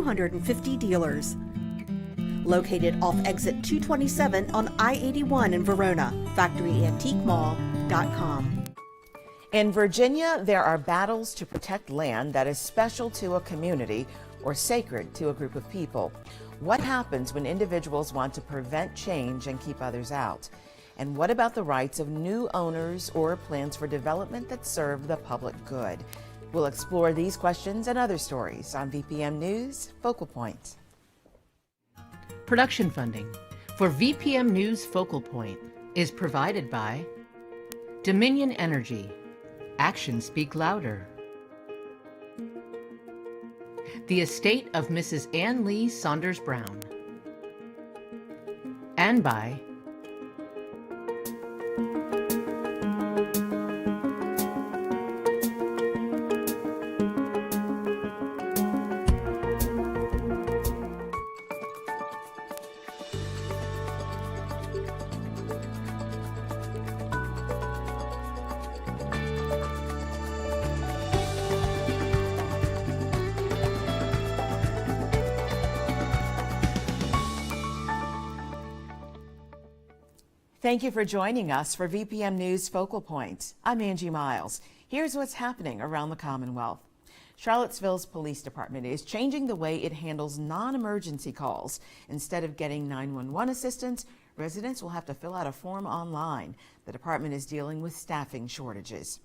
250 dealers. Located off exit 227 on I-81 in Verona, factoryantiquemall.com. In Virginia, there are battles to protect land that is special to a community or sacred to a group of people. What happens when individuals want to prevent change and keep others out? And what about the rights of new owners or plans for development that serve the public good? We'll explore these questions and other stories on VPM News Focal Point. Production funding for VPM News Focal Point is provided by Dominion Energy. Actions speak louder. The estate of Mrs. Ann Lee Saunders Brown. And by Thank you for joining us for VPM News Focal Point. I'm Angie Miles. Here's what's happening around the Commonwealth. Charlottesville's police department is changing the way it handles non-emergency calls. Instead of getting 911 assistance, residents will have to fill out a form online. The department is dealing with staffing shortages.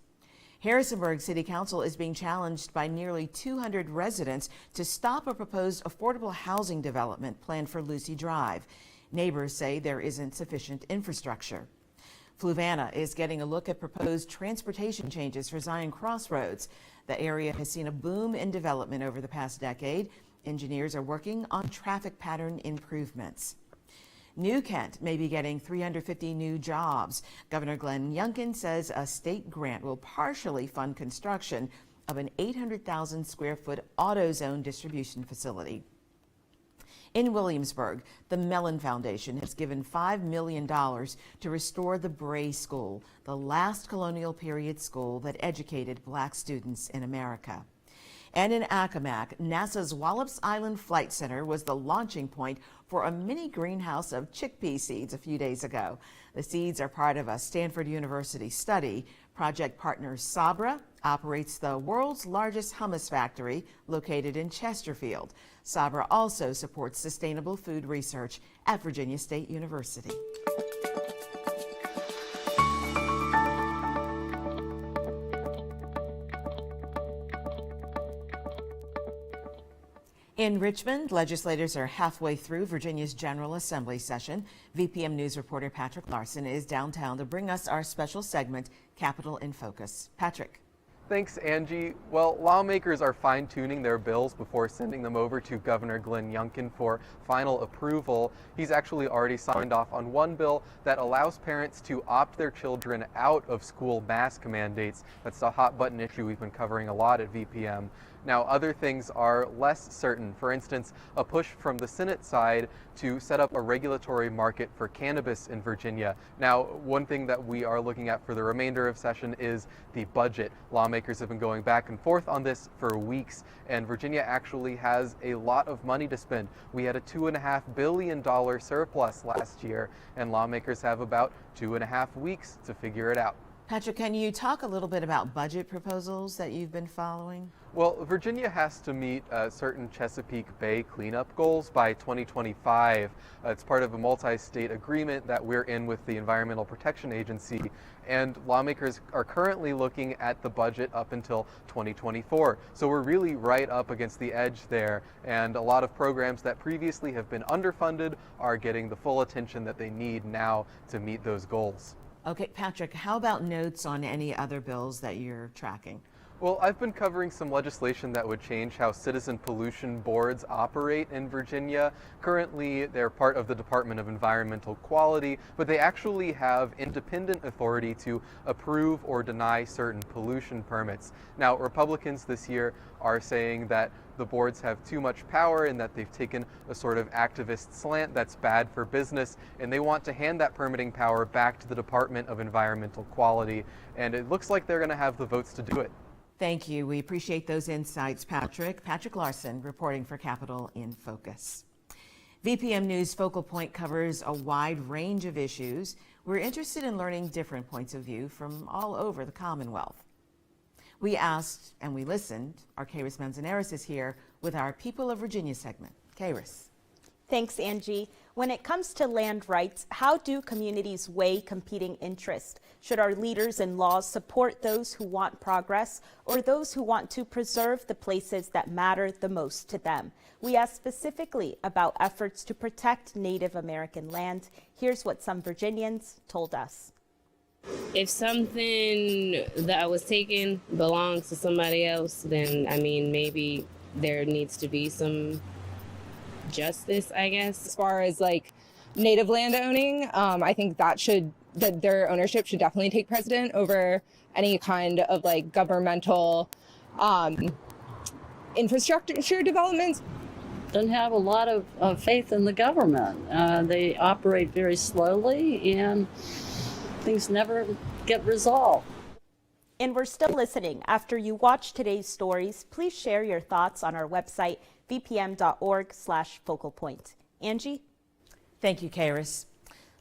Harrisonburg City Council is being challenged by nearly 200 residents to stop a proposed affordable housing development planned for Lucy Drive. Neighbors say there isn't sufficient infrastructure. Fluvanna is getting a look at proposed transportation changes for Zion Crossroads. The area has seen a boom in development over the past decade. Engineers are working on traffic pattern improvements. New Kent may be getting 350 new jobs. Governor Glenn Youngkin says a state grant will partially fund construction of an 800,000 square foot AutoZone distribution facility. In Williamsburg, the Mellon Foundation has given $5 million to restore the Bray School, the last colonial period school that educated black students in America. And in Accomack, NASA's Wallops Island Flight Center was the launching point for a mini greenhouse of chickpea seeds a few days ago. The seeds are part of a Stanford University study. Project partner Sabra operates the world's largest hummus factory located in Chesterfield. Sabra also supports sustainable food research at Virginia State University. In Richmond, legislators are halfway through Virginia's General Assembly session. VPM News reporter Patrick Larson is downtown to bring us our special segment, Capitol in Focus. Patrick. Thanks, Angie. Well, lawmakers are fine-tuning their bills before sending them over to Governor Glenn Youngkin for final approval. He's actually already signed off on one bill that allows parents to opt their children out of school mask mandates. That's a hot-button issue we've been covering a lot at VPM. Now, other things are less certain. For instance, a push from the Senate side to set up a regulatory market for cannabis in Virginia. Now, one thing that we are looking at for the remainder of session is the budget. Lawmakers have been going back and forth on this for weeks, and Virginia actually has a lot of money to spend. We had a $2.5 billion surplus last year, and lawmakers have about 2.5 weeks to figure it out. Patrick, can you talk a little bit about budget proposals that you've been following? Well, Virginia has to meet certain Chesapeake Bay cleanup goals by 2025. It's part of a multi-state agreement that we're in with the Environmental Protection Agency, and lawmakers are currently looking at the budget up until 2024. So we're really right up against the edge there, and a lot of programs that previously have been underfunded are getting the full attention that they need now to meet those goals. Okay, Patrick, how about notes on any other bills that you're tracking? Well, I've been covering some legislation that would change how citizen pollution boards operate in Virginia. Currently, they're part of the Department of Environmental Quality, but they actually have independent authority to approve or deny certain pollution permits. Now, Republicans this year are saying that the boards have too much power and that they've taken a sort of activist slant that's bad for business, and they want to hand that permitting power back to the Department of Environmental Quality, and it looks like they're going to have the votes to do it. Thank you. We appreciate those insights, Patrick. Patrick Larson reporting for Capital in Focus. VPM News Focal Point covers a wide range of issues. We're interested in learning different points of view from all over the Commonwealth. We asked and we listened. Our Keyris Manzanares is here with our People of Virginia segment. Keyris. Thanks, Angie. When it comes to land rights, how do communities weigh competing interests? Should our leaders and laws support those who want progress or those who want to preserve the places that matter the most to them? We asked specifically about efforts to protect Native American land. Here's what some Virginians told us. If something that was taken belongs to somebody else, then, I mean, maybe there needs to be some justice, I guess. As far as like native land owning, I think that their ownership should definitely take precedent over any kind of like governmental infrastructure developments. Don't have a lot of faith in the government. They operate very slowly and things never get resolved. And we're still listening. After you watch today's stories, please share your thoughts on our website, vpm.org/focalpoint. Angie? Thank you, Keyris.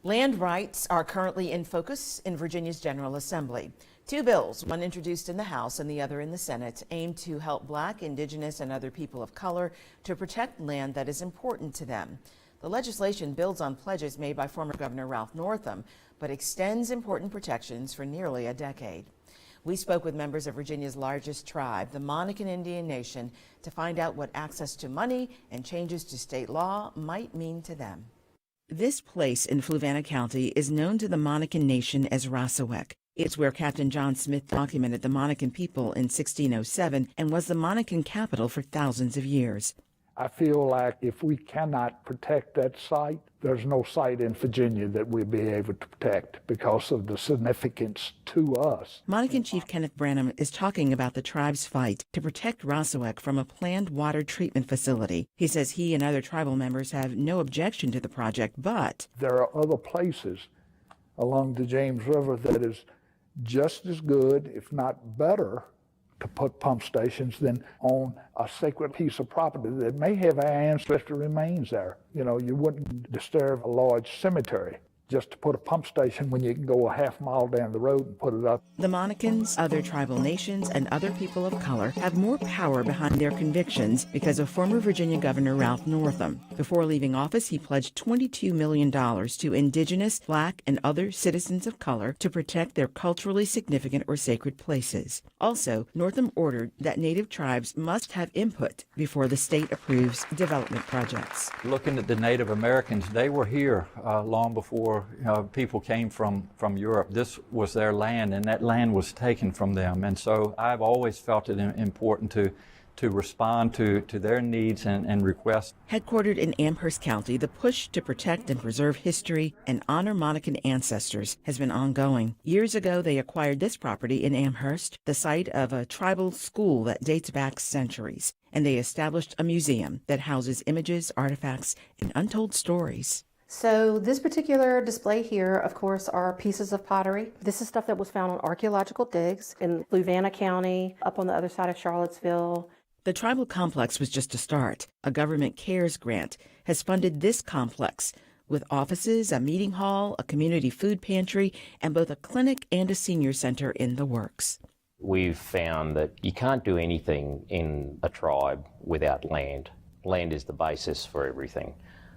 Land rights are currently in focus in Virginia's General Assembly. Two bills, one introduced in the House and the other in the Senate, aim to help Black, Indigenous, and other people of color to protect land that is important to them. The legislation builds on pledges made by former Governor Ralph Northam, but extends important protections for nearly a decade. We spoke with members of Virginia's largest tribe, the Monacan Indian Nation, to find out what access to money and changes to state law might mean to them. This place in Fluvanna County is known to the Monacan Nation as Rassawek. It's where Captain John Smith documented the Monacan people in 1607 and was the Monacan capital for thousands of years. I feel like if we cannot protect that site, there's no site in Virginia that we'll be able to protect because of the significance to us. Monacan Chief Kenneth Branham is talking about the tribe's fight to protect Rassawek from a planned water treatment facility. He says he and other tribal members have no objection to the project, but there are other places along the James River that is just as good, if not better, to put pump stations than on a sacred piece of property that may have our ancestor remains there. You know, you wouldn't disturb a large cemetery just to put a pump station when you can go a half mile down the road and put it up. The Monacans, other tribal nations, and other people of color have more power behind their convictions because of former Virginia Governor Ralph Northam. Before leaving office, he pledged $22 million to Indigenous, Black, and other citizens of color to protect their culturally significant or sacred places. Also, Northam ordered that Native tribes must have input before the state approves development projects. Looking at the Native Americans, they were here long before people came from Europe. This was their land, and that land was taken from them. And so I've always felt it important to respond to their needs and requests. Headquartered in Amherst County, the push to protect and preserve history and honor Monacan ancestors has been ongoing. Years ago, they acquired this property in Amherst, the site of a tribal school that dates back centuries, and they established a museum that houses images, artifacts, and untold stories. So this particular display here, of course, are pieces of pottery. This is stuff that was found on archaeological digs in Fluvanna County, up on the other side of Charlottesville. The tribal complex was just a start. A government CARES grant has funded this complex with offices, a meeting hall, a community food pantry, and both a clinic and a senior center in the works. We've found that you can't do anything in a tribe without land. Land is the basis for everything.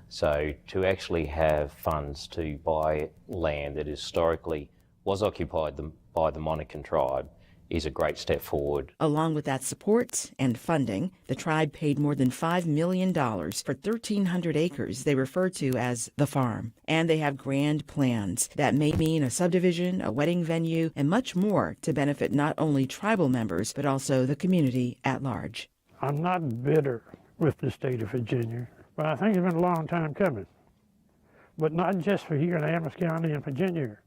So to actually have funds to buy land that historically was occupied by the Monacan tribe is a great step forward. Along with that support and funding, the tribe paid more than $5 million for 1,300 acres they refer to as the farm. And they have grand plans that may mean a subdivision, a wedding venue, and much more to benefit not only tribal members, but also the community at large. I'm not bitter with the state of Virginia, but I think it's been a long time coming. But not just for here in Amherst County and Virginia,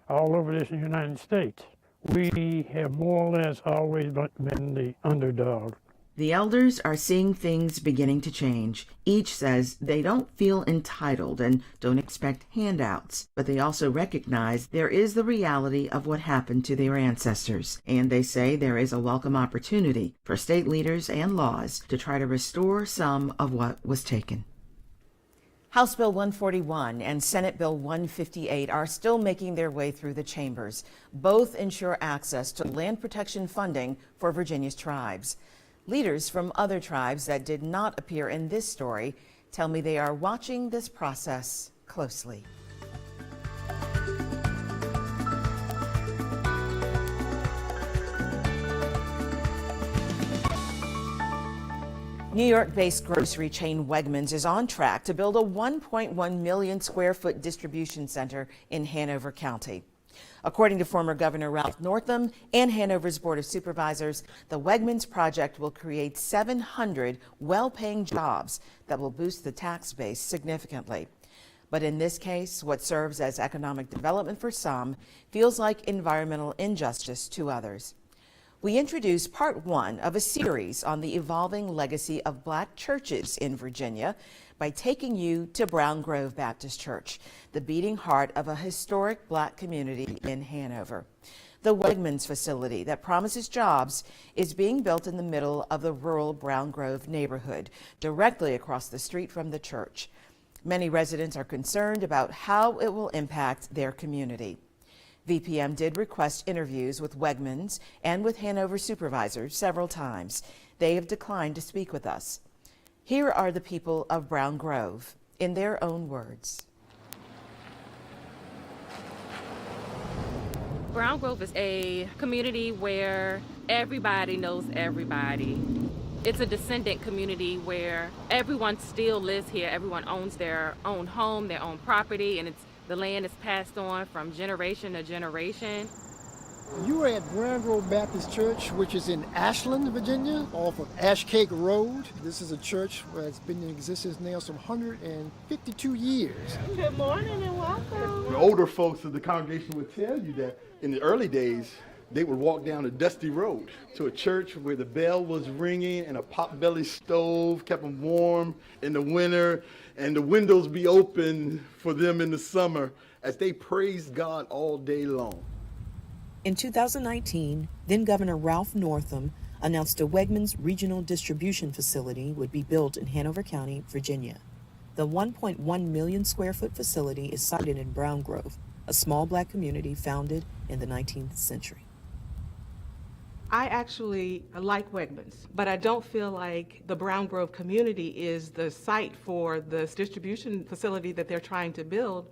all over this United States. We have more or less always been the underdog The elders are seeing things beginning to change. Each says they don't feel entitled and don't expect handouts, but they also recognize there is the reality of what happened to their ancestors, and they say there is a welcome opportunity for state leaders and laws to try to restore some of what was taken. House Bill 141 and Senate Bill 158 are still making their way through the chambers. Both ensure access to land protection funding for Virginia's tribes. Leaders from other tribes that did not appear in this story tell me they are watching this process closely. New York-based grocery chain Wegmans is on track to build a 1.1 million square foot distribution center in Hanover County. According to former Governor Ralph Northam and Hanover's Board of Supervisors, the Wegmans project will create 700 well-paying jobs that will boost the tax base significantly. But in this case, what serves as economic development for some feels like environmental injustice to others. We introduce part one of a series on the evolving legacy of Black churches in Virginia by taking you to Brown Grove Baptist Church, the beating heart of a historic Black community in Hanover. The Wegmans facility that promises jobs is being built in the middle of the rural Brown Grove neighborhood, directly across the street from the church. Many residents are concerned about how it will impact their community. VPM did request interviews with Wegmans and with Hanover supervisors several times. They have declined to speak with us. Here are the people of Brown Grove in their own words. Brown Grove is a community where everybody knows everybody. It's a descendant community where everyone still lives here. Everyone owns their own home, their own property, and the land is passed on from generation to generation. You are at Brown Grove Baptist Church, which is in Ashland, Virginia, off of Ashcake Road. This is a church that's been in existence now some 152 years. Good morning and welcome. The older folks of the congregation would tell you that in the early days, they would walk down a dusty road to a church where the bell was ringing and a potbelly stove kept them warm in the winter, and the windows be open for them in the summer as they praised God all day long. In 2019, then Governor Ralph Northam announced a Wegmans regional distribution facility would be built in Hanover County, Virginia. The 1.1 million square foot facility is sited in Brown Grove, a small Black community founded in the 19th century. I actually like Wegmans, but I don't feel like the Brown Grove community is the site for this distribution facility that they're trying to build.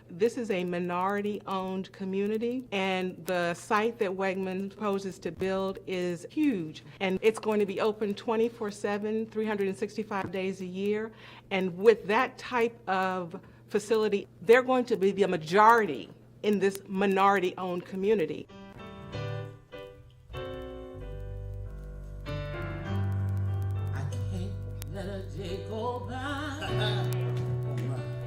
This is a minority-owned community, and the site that Wegmans proposes to build is huge, and it's going to be open 24/7, 365 days a year. And with that type of facility, they're going to be the majority in this minority-owned community.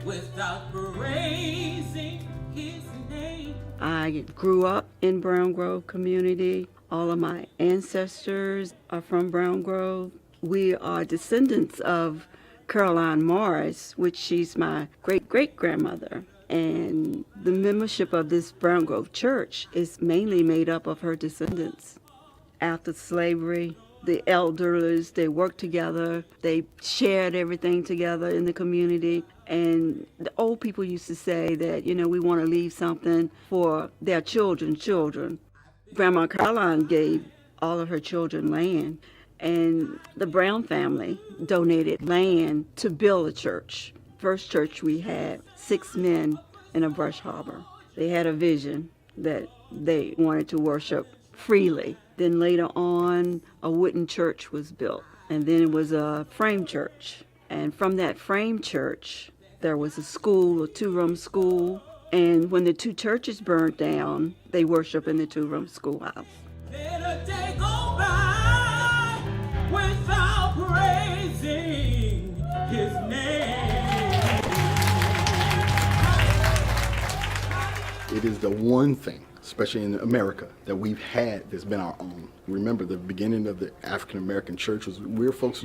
Without praising his name. I grew up in Brown Grove community. All of my ancestors are from Brown Grove. We are descendants of Caroline Morris, which she's my great-great-grandmother. And the membership of this Brown Grove church is mainly made up of her descendants. After slavery, the elders, they worked together, they shared everything together in the community. And the old people used to say that, you know, we want to leave something for their children. Grandma Caroline gave all of her children land, and the Brown family donated land to build a church. First church we had, 6 men in a brush harbor. They had a vision that they wanted to worship freely. Then later on, a wooden church was built, and then it was a frame church. And from that frame church, there was a school, a 2-room school, and when the 2 churches burned down, they worshiped in the 2-room schoolhouse. Let a day go by without praising his name. It is the one thing especially in America, that we've had that's been our own. Remember, the beginning of the African American church was where folks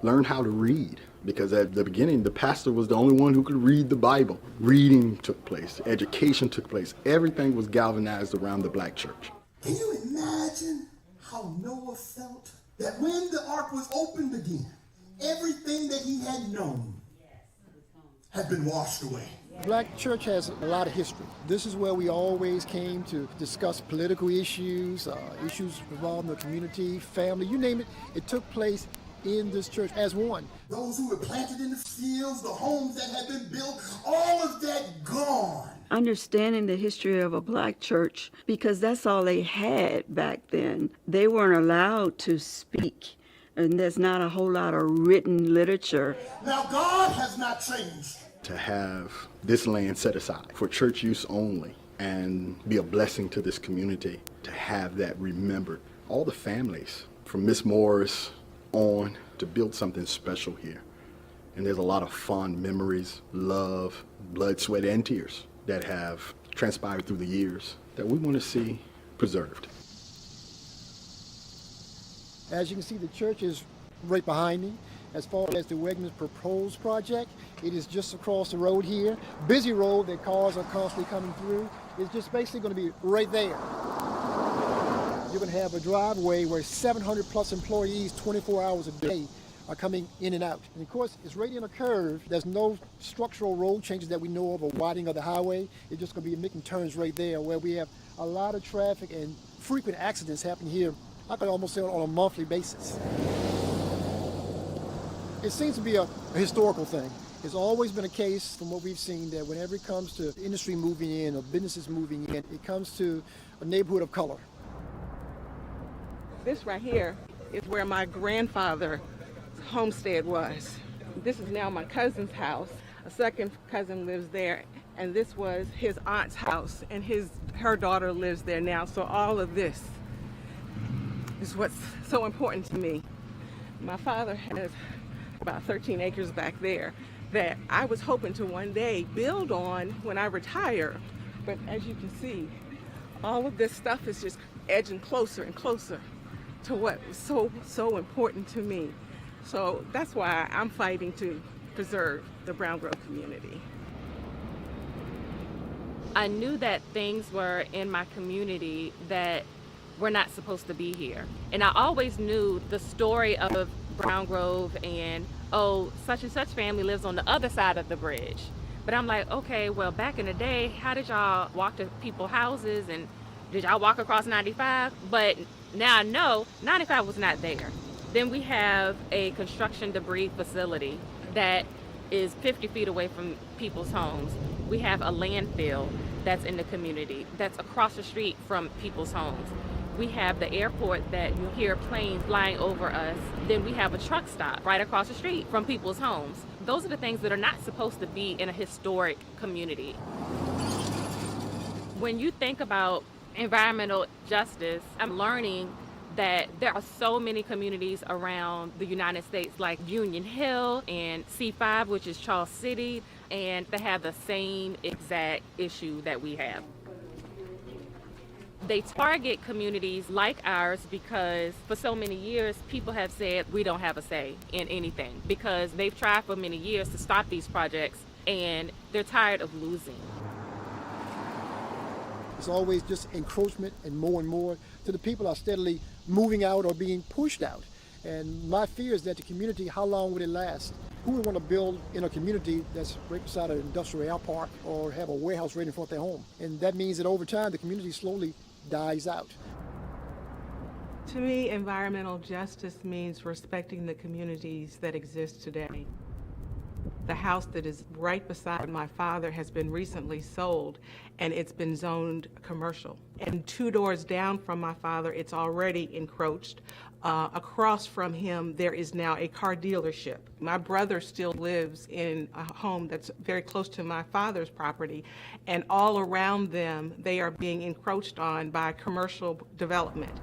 learned how to read, because at the beginning, the pastor was the only one who could read the Bible. Reading took place, education took place, everything was galvanized around the black church. Can you imagine how Noah felt that when the ark was opened again, everything that he had known had been washed away? Black church has a lot of history. This is where we always came to discuss political issues, issues involving the community, family, you name it. It took place in this church as one. Those who were planted in the fields, the homes that had been built, all of that gone. Understanding the history of a black church, because that's all they had back then. They weren't allowed to speak, and there's not a whole lot of written literature. Now God has not changed. To have this land set aside for church use only and be a blessing to this community, to have that remembered. All the families from Miss Morris on to build something special here. And there's a lot of fond memories, love, blood, sweat, and tears that have transpired through the years that we want to see preserved. As you can see, the church is right behind me. As far as the Wegmans proposed project, it is just across the road here. Busy road that cars are constantly coming through. It's just basically going to be right there. You're going to have a driveway where 700 plus employees 24 hours a day are coming in and out. And of course, it's right in a curve. There's no structural road changes that we know of or widening of the highway. It's just going to be making turns right there where we have a lot of traffic and frequent accidents happen here. I could almost say on a monthly basis. It seems to be a historical thing. It's always been a case from what we've seen that whenever it comes to industry moving in or businesses moving in, it comes to a neighborhood of color. This right here is where my grandfather's homestead was. This is now my cousin's house. A second cousin lives there, and this was his aunt's house, and her daughter lives there now. So all of this is what's so important to me. My father has about 13 acres back there that I was hoping to one day build on when I retire. But as you can see, all of this stuff is just edging closer and closer to what was so important to me. So that's why I'm fighting to preserve the Brown Grove community. I knew that things were in my community that were not supposed to be here. And I always knew the story of Brown Grove and, oh, such and such family lives on the other side of the bridge. But I'm like, okay, well, back in the day, how did y'all walk to people's houses and did y'all walk across 95? But now I know 95 was not there. Then we have a construction debris facility that is 50 feet away from people's homes. We have a landfill that's in the community that's across the street from people's homes. We have the airport that you hear planes flying over us. Then we have a truck stop right across the street from people's homes. Those are the things that are not supposed to be in a historic community. When you think about environmental justice, I'm learning that there are so many communities around the United States, like Union Hill and C5, which is Charles City, and they have the same exact issue that we have. They target communities like ours because for so many years, people have said we don't have a say in anything because they've tried for many years to stop these projects and they're tired of losing. It's always just encroachment and more to the people are steadily moving out or being pushed out. And my fear is that the community, how long would it last? Who would want to build in a community that's right beside an industrial air park or have a warehouse right in front of their home? And that means that over time, the community slowly dies out. To me, environmental justice means respecting the communities that exist today. The house that is right beside my father has been recently sold and it's been zoned commercial. And 2 doors down from my father, it's already encroached. Across from him, there is now a car dealership. My brother still lives in a home that's very close to my father's property, and all around them, they are being encroached on by commercial development.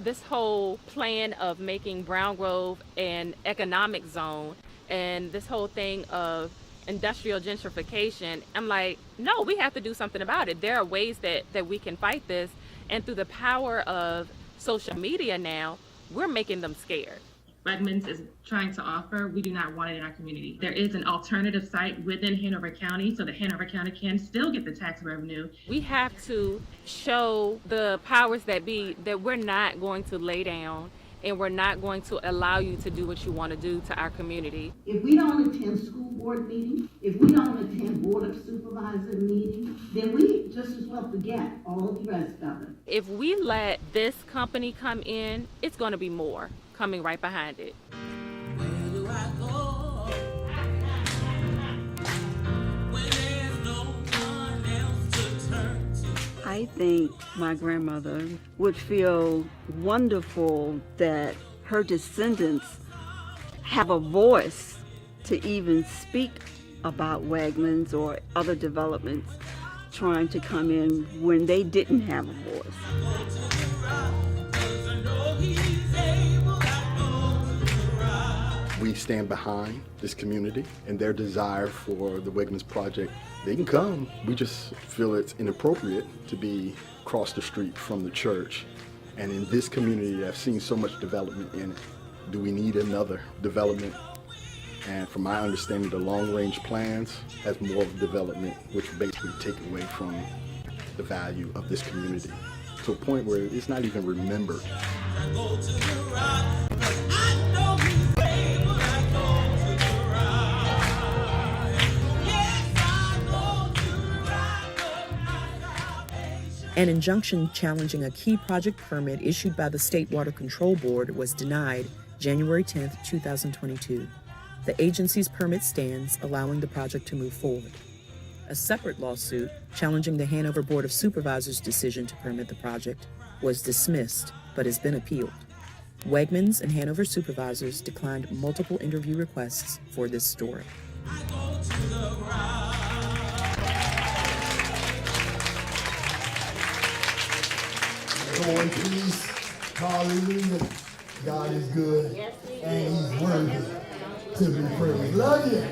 This whole plan of making Brown Grove an economic zone and this whole thing of industrial gentrification. I'm like, no, we have to do something about it. There are ways that we can fight this. And through the power of social media now, we're making them scared. Wegmans is trying to offer, we do not want it in our community. There is an alternative site within Hanover County so that Hanover County can still get the tax revenue. We have to show the powers that be that we're not going to lay down and we're not going to allow you to do what you want to do to our community. If we don't attend school board meetings, if we don't attend board of supervisor meetings, then we just as well forget all the rest of it. If we let this company come in, it's going to be more coming right behind it. I think my grandmother would feel wonderful that her descendants have a voice to even speak about Wegmans or other developments trying to come in when they didn't have a voice. We stand behind this community and their desire for the Wegmans project. They can come. We just feel it's inappropriate to be across the street from the church. And in this community that I've seen so much development in it, do we need another development? And from my understanding, the long-range plans has more of development, which basically take away from the value of this community to a point where it's not even remembered. An injunction challenging a key project permit issued by the State Water Control Board was denied January 10, 2022. The agency's permit stands, allowing the project to move forward. A separate lawsuit challenging the Hanover Board of Supervisors' decision to permit the project was dismissed, but has been appealed. Wegmans and Hanover supervisors declined multiple interview requests for this story. Go in peace. Hallelujah. God is good. And he's worthy to be praised. Love you.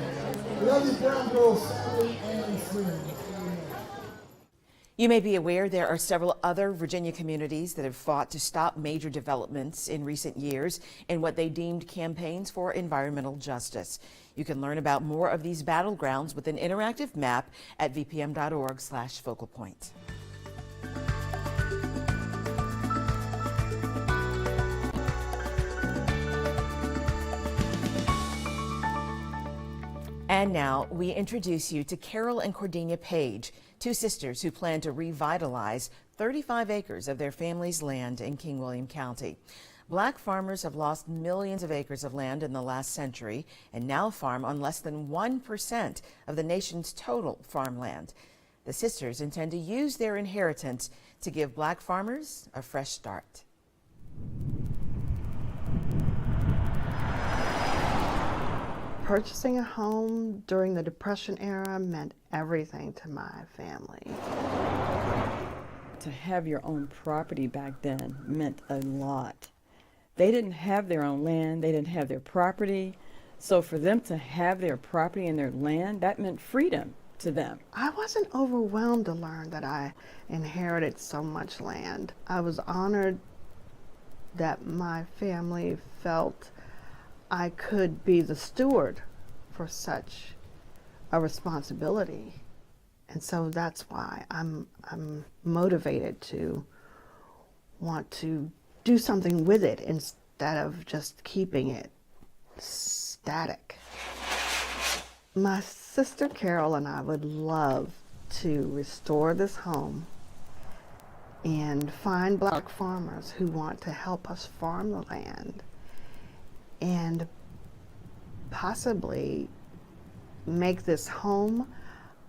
Love you, Brown Grove family and friends. You may be aware there are several other Virginia communities that have fought to stop major developments in recent years in what they deemed campaigns for environmental justice. You can learn about more of these battlegrounds with an interactive map at vpm.org/focalpoint. And now we introduce you to Carol and Cordelia Page, two sisters who plan to revitalize 35 acres of their family's land in King William County. Black farmers have lost millions of acres of land in the last century and now farm on less than 1% of the nation's total farmland. The sisters intend to use their inheritance to give black farmers a fresh start. Purchasing a home during the Depression era meant everything to my family. To have your own property back then meant a lot. They didn't have their own land, they didn't have their property, so for them to have their property and their land, that meant freedom to them. I wasn't overwhelmed to learn that I inherited so much land. I was honored that my family felt I could be the steward for such a responsibility. And so that's why I'm motivated to want to do something with it instead of just keeping it static. My sister Carol and I would love to restore this home and find black farmers who want to help us farm the land and possibly make this home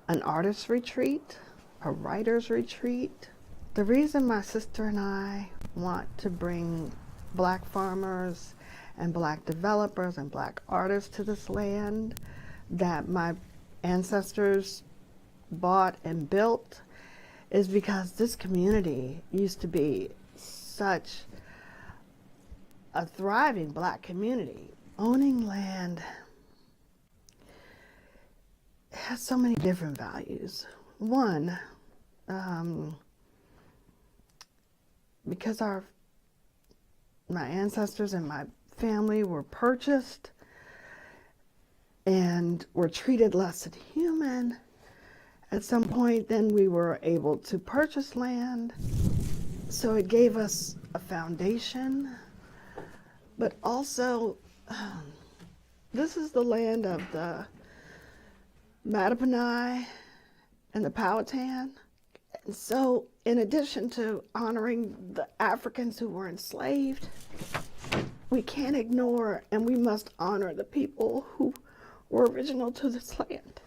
an artist's retreat, a writer's retreat. The reason my sister and I want to bring black farmers and black developers and black artists to this land that my ancestors bought and built is because this community used to be such a thriving black community. Owning land has so many different values. One, because my ancestors and my family were purchased and were treated less than human, at some point then we were able to purchase land. So it gave us a foundation, but also this is the land of the Mattapanai and the Powhatan. And so in addition to honoring the Africans who were enslaved, we can't ignore and we must honor the people who were original to this land,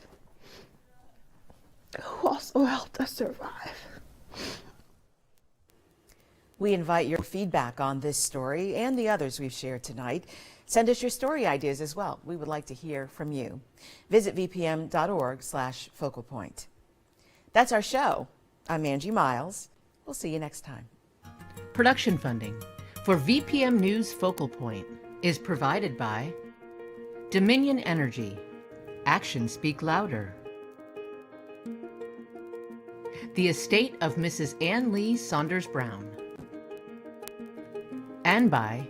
who also helped us survive. We invite your feedback on this story and the others we've shared tonight. Send us your story ideas as well. We would like to hear from you. Visit vpm.org/focalpoint. That's our show. I'm Angie Miles. We'll see you next time. Production funding for VPM News Focal Point is provided by Dominion Energy. Actions speak louder. The estate of Mrs. Ann Lee Saunders Brown. And by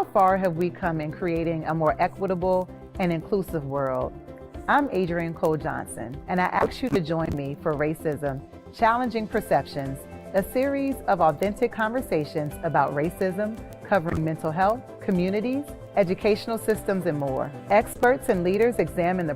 How far have we come in creating a more equitable and inclusive world? I'm Adrienne Cole Johnson, and I ask you to join me for Racism, Challenging Perceptions, a series of authentic conversations about racism, covering mental health, communities, educational systems, and more. Experts and leaders examine the